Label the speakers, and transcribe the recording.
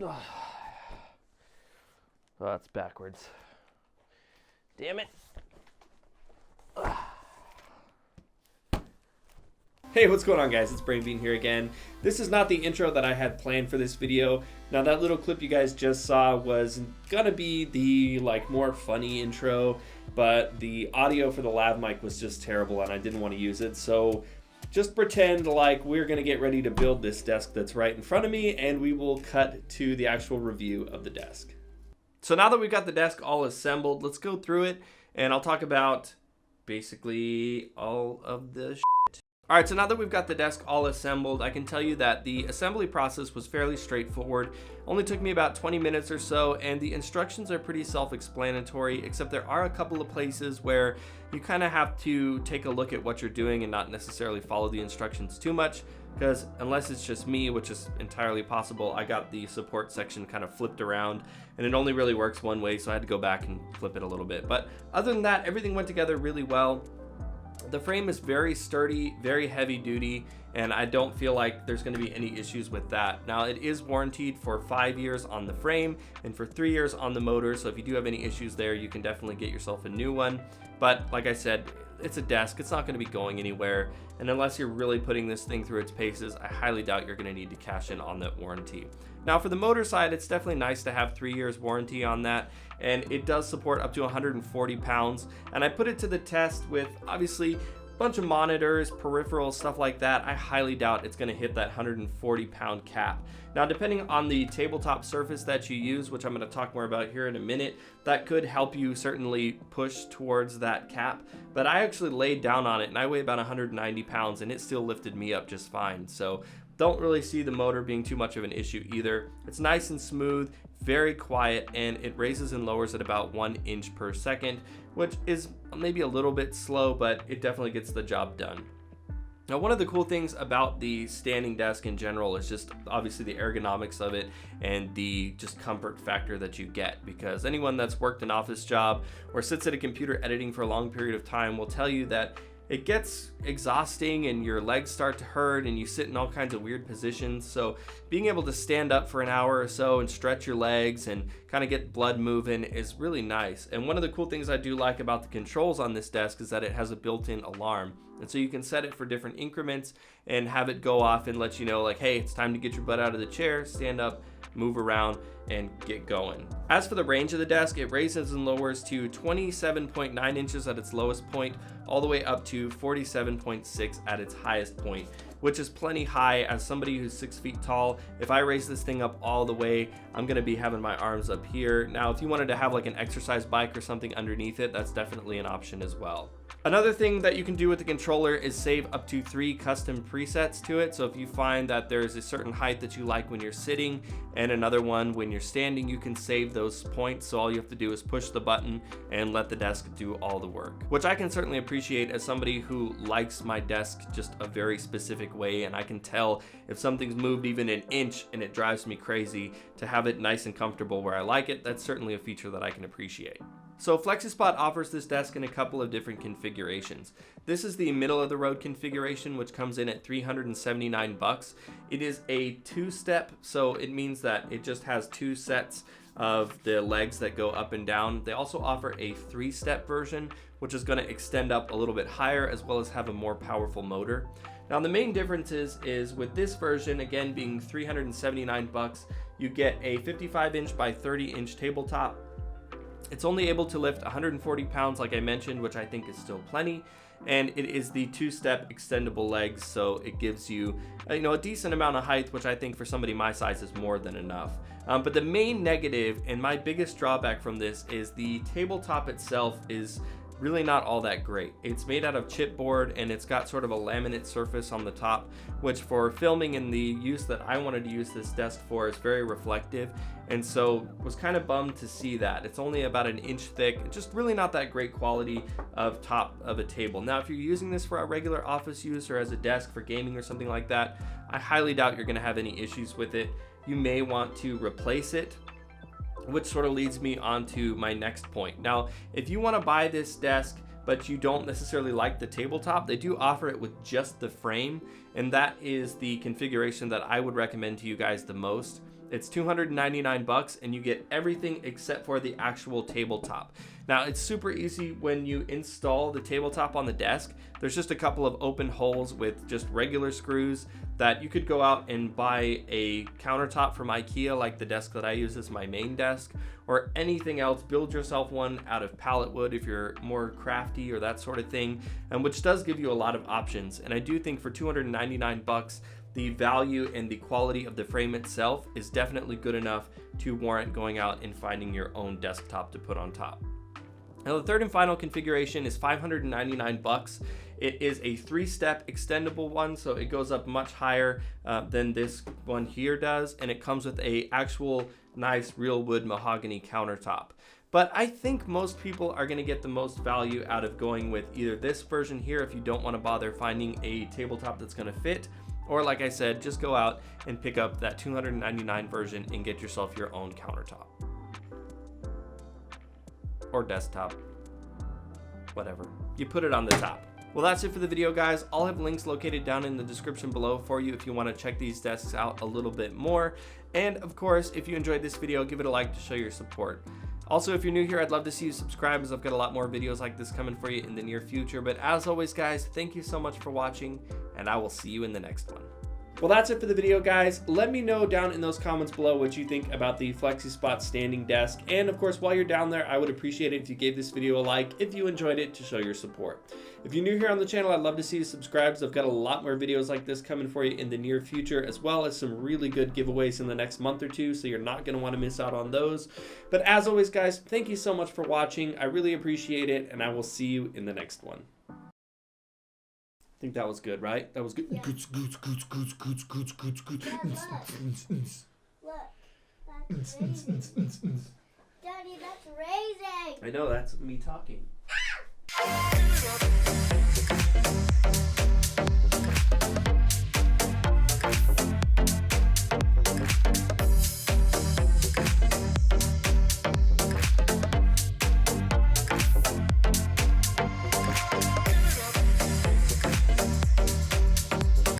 Speaker 1: Oh, that's backwards. Damn it.
Speaker 2: Hey, what's going on, guys? It's Brainbean here again. This is not the intro that I had planned for this video. Now, that little clip you guys just saw was gonna be the more funny intro, but the audio for the lav mic was just terrible and I didn't want to use it. So just pretend like we're gonna get ready to build this desk that's right in front of me, and we will cut to the actual review of the desk. So now that we've got the desk all assembled, let's go through it and I'll talk about basically all of the All right, so now that we've got the desk all assembled, I can tell you that the assembly process was fairly straightforward. Only took me about 20 minutes or so, and the instructions are pretty self-explanatory, except there are a couple of places where you kind of have to take a look at what you're doing and not necessarily follow the instructions too much, because unless it's just me, which is entirely possible, I got the support section kind of flipped around, and it only really works one way, so I had to go back and flip it a little bit. But other than that, everything went together really well. The frame is very sturdy, very heavy duty, and I don't feel like there's going to be any issues with that. Now, it is warranted for 5 years on the frame and for 3 years on the motor, so if you do have any issues there, you can definitely get yourself a new one. But like I said, it's a desk, it's not going to be going anywhere, and unless you're really putting this thing through its paces, I highly doubt you're going to need to cash in on that warranty. Now, for the motor side, it's definitely nice to have 3 years warranty on that, and it does support up to 140 pounds, and I put it to the test with obviously a bunch of monitors, peripherals, stuff like that. I highly doubt it's going to hit that 140 pound cap. Now, depending on the tabletop surface that you use, which I'm going to talk more about here in a minute, that could help you certainly push towards that cap. But I actually laid down on it and I weigh about 190 pounds and it still lifted me up just fine. So don't really see the motor being too much of an issue either. It's nice and smooth, very quiet, and it raises and lowers at about 1 inch per second, which is maybe a little bit slow, but it definitely gets the job done. Now, one of the cool things about the standing desk in general is just obviously the ergonomics of it and the just comfort factor that you get, because anyone that's worked an office job or sits at a computer editing for a long period of time will tell you that it gets exhausting and your legs start to hurt and you sit in all kinds of weird positions. So being able to stand up for an hour or so and stretch your legs and kind of get blood moving is really nice. And one of the cool things I do like about the controls on this desk is that it has a built-in alarm. And so you can set it for different increments and have it go off and let you know, like, hey, it's time to get your butt out of the chair, stand up, move around, and get going. As for the range of the desk, it raises and lowers to 27.9 inches at its lowest point, all the way up to 47.6 at its highest point, which is plenty high. As somebody who's 6 feet tall, if I raise this thing up all the way, I'm gonna be having my arms up here. Now, if you wanted to have like an exercise bike or something underneath it, that's definitely an option as well. Another thing that you can do with the controller is save up to 3 custom presets to it. So if you find that there's a certain height that you like when you're sitting and another one when you're standing, you can save those points. So all you have to do is push the button and let the desk do all the work, which I can certainly appreciate as somebody who likes my desk just a very specific way. And I can tell if something's moved even an inch and it drives me crazy, to have it nice and comfortable where I like it, that's certainly a feature that I can appreciate. So Flexispot offers this desk in a couple of different configurations. This is the middle of the road configuration, which comes in at $379. It is a 2-step, so it means that it just has 2 sets of the legs that go up and down. They also offer a 3-step version, which is going to extend up a little bit higher as well as have a more powerful motor. Now, the main difference is with this version, again being $379, you get a 55-inch by 30-inch tabletop. It's only able to lift 140 pounds, like I mentioned, which I think is still plenty. And it is the 2-step extendable legs, so it gives you, a decent amount of height, which I think for somebody my size is more than enough. But the main negative and my biggest drawback from this is the tabletop itself is really not all that great. It's made out of chipboard and it's got sort of a laminate surface on the top, which for filming and the use that I wanted to use this desk for is very reflective, and so was kind of bummed to see that. It's only about an inch thick, just really not that great quality of top of a table. Now, if you're using this for a regular office use or as a desk for gaming or something like that, I highly doubt you're gonna have any issues with it. You may want to replace it, which sort of leads me on to my next point. Now, if you want to buy this desk but you don't necessarily like the tabletop, they do offer it with just the frame, and that is the configuration that I would recommend to you guys the most. It's $299 and you get everything except for the actual tabletop. Now it's super easy when you install the tabletop on the desk. There's just a couple of open holes with just regular screws that you could go out and buy a countertop from IKEA, like the desk that I use as my main desk, or anything else. Build yourself one out of pallet wood if you're more crafty or that sort of thing, and which does give you a lot of options. And I do think for $299, the value and the quality of the frame itself is definitely good enough to warrant going out and finding your own desktop to put on top. Now the third and final configuration is $599. It is a 3-step extendable one, so it goes up much higher than this one here does, and it comes with a actual nice real wood mahogany countertop. But I think most people are going to get the most value out of going with either this version here if you don't want to bother finding a tabletop that's going to fit, or like I said, just go out and pick up that $299 version and get yourself your own countertop. Or desktop, whatever. You put it on the top. Well, that's it for the video, guys. I'll have links located down in the description below for you if you want to check these desks out a little bit more. And of course, if you enjoyed this video, give it a like to show your support. Also, if you're new here, I'd love to see you subscribe, as I've got a lot more videos like this coming for you in the near future. But as always, guys, thank you so much for watching, and I will see you in the next one. Well, that's it for the video, guys. Let me know down in those comments below what you think about the Flexispot standing desk. And of course, while you're down there, I would appreciate it if you gave this video a like if you enjoyed it, to show your support. If you're new here on the channel, I'd love to see you subscribe, so I've got a lot more videos like this coming for you in the near future, as well as some really good giveaways in the next month or two, so you're not going to want to miss out on those. But as always, guys, thank you so much for watching. I really appreciate it, and I will see you in the next one. I think that was good, right? That was good.
Speaker 3: Yeah. Look, that's raising. Daddy, that's raising.
Speaker 2: I know, that's me talking.